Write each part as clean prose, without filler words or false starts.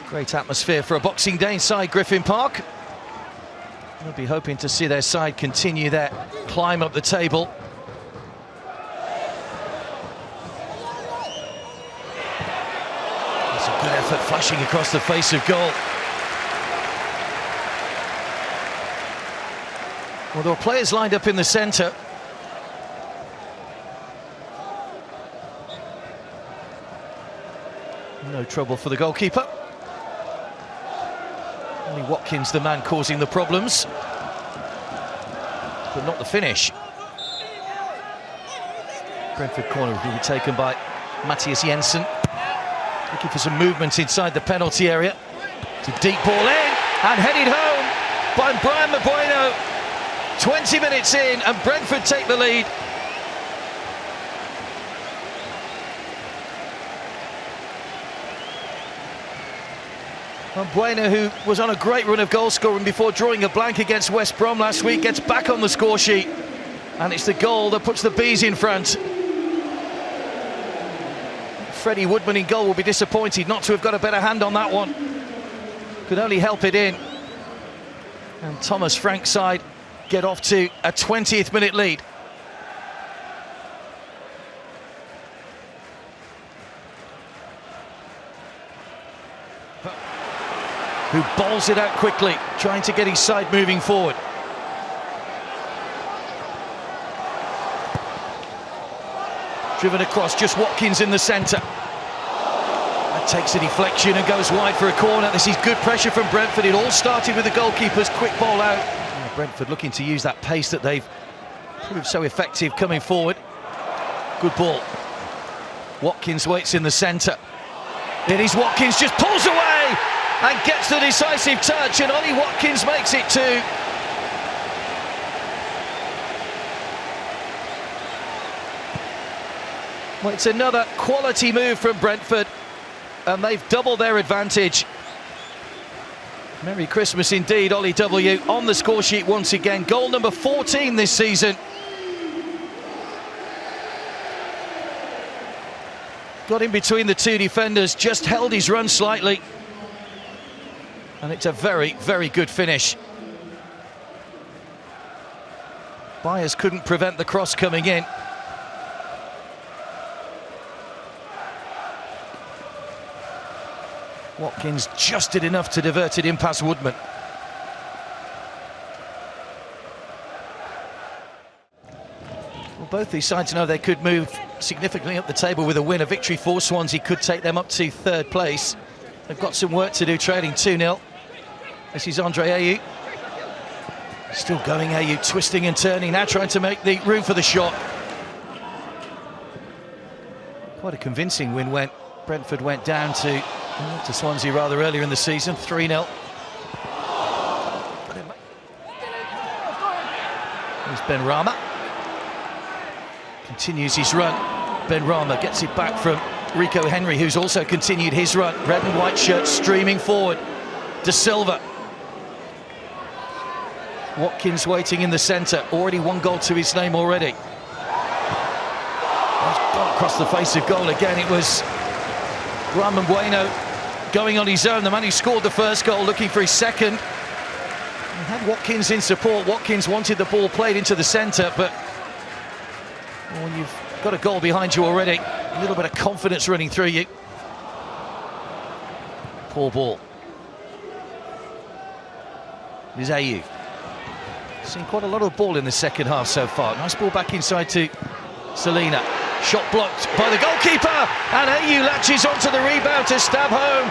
Great atmosphere for a Boxing Day inside Griffin Park. They'll be hoping to see their side continue their climb up the table. That's a good effort, flashing across the face of goal. Well, there were players lined up in the centre. No trouble for the goalkeeper. Ollie Watkins, the man causing the problems, but not the finish. Brentford corner will be taken by Mathias Jensen. Looking for some movement inside the penalty area. It's a deep ball in and headed home by Bryan Mbeumo. 20 minutes in and Brentford take the lead. Mbeumo, who was on a great run of goal scoring before drawing a blank against West Brom last week, gets back on the score sheet, and it's the goal that puts the Bees in front. Freddie Woodman in goal will be disappointed not to have got a better hand on that one. Could only help it in. And Thomas Frank's side get off to a 20th minute lead. Who bowls it out quickly, trying to get his side moving forward. Driven across, just Watkins in the centre. That takes a deflection and goes wide for a corner. This is good pressure from Brentford. It all started with the goalkeeper's quick ball out. And Brentford looking to use that pace that they've proved so effective coming forward. Good ball. Watkins waits in the centre. It is Watkins, just pulls away and gets the decisive touch, and Ollie Watkins makes it 2. Well, it's another quality move from Brentford, and they've doubled their advantage. Merry Christmas indeed, Ollie W. on the score sheet once again. Goal number 14 this season. Got in between the two defenders, just held his run slightly. And it's a very, very good finish. Byers couldn't prevent the cross coming in. Watkins just did enough to divert it in past Woodman. Well, both these sides know they could move significantly up the table with a win. A victory for Swansea could take them up to 3rd place. They've got some work to do, trailing 2-0. This is Andre Ayew. Still going, Ayew, twisting and turning, now trying to make the room for the shot. Quite a convincing win when Brentford went down to Swansea rather earlier in the season, 3-0. Here's Ben Rama. Continues his run. Ben Rama gets it back from Rico Henry, who's also continued his run. Red and white shirt streaming forward. De Silva. Watkins waiting in the centre. Already 1 goal to his name already. Gone across the face of goal again. It was Bryan Mbeumo going on his own. The man who scored the first goal looking for his second. He had Watkins in support. Watkins wanted the ball played into the centre, but when you've got a goal behind you already, a little bit of confidence running through you. Poor ball. Here's Ayew. Seen quite a lot of ball in the second half so far. Nice ball back inside to Selena. Shot blocked by the goalkeeper, and Ayew latches onto the rebound to stab home.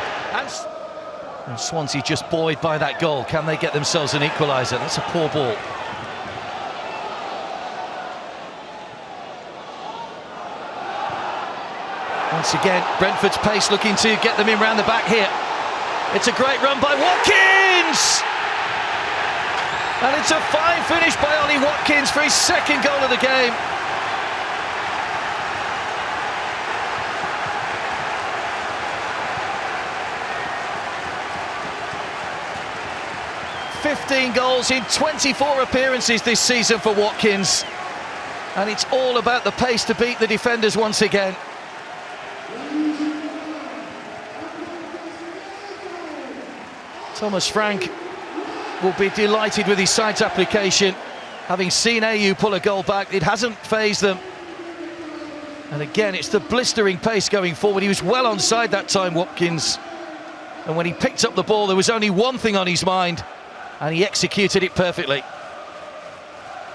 And Swansea just buoyed by that goal. Can they get themselves an equaliser? That's a poor ball. Once again, Brentford's pace looking to get them in round the back here. It's a great run by Watkins! And it's a fine finish by Ollie Watkins for his 2nd goal of the game. "15 goals in 24 appearances this season for Watkins. And it's all about the pace to beat the defenders once again. Thomas Frank will be delighted with his side's application. Having seen AU pull a goal back, it hasn't fazed them. And again, it's the blistering pace going forward. He was well onside that time, Watkins. And when he picked up the ball, there was only one thing on his mind, and he executed it perfectly.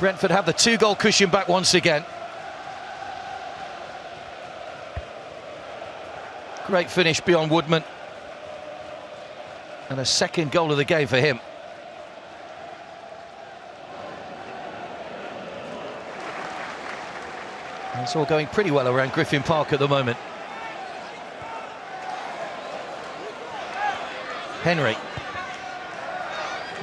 Brentford have the 2-goal cushion back once again. Great finish beyond Woodman. And a second goal of the game for him. And it's all going pretty well around Griffin Park at the moment. Henry.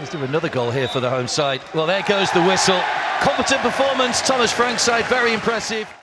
Is there another goal here for the home side? Well, there goes the whistle. Competent performance, Thomas Frank's side, very impressive.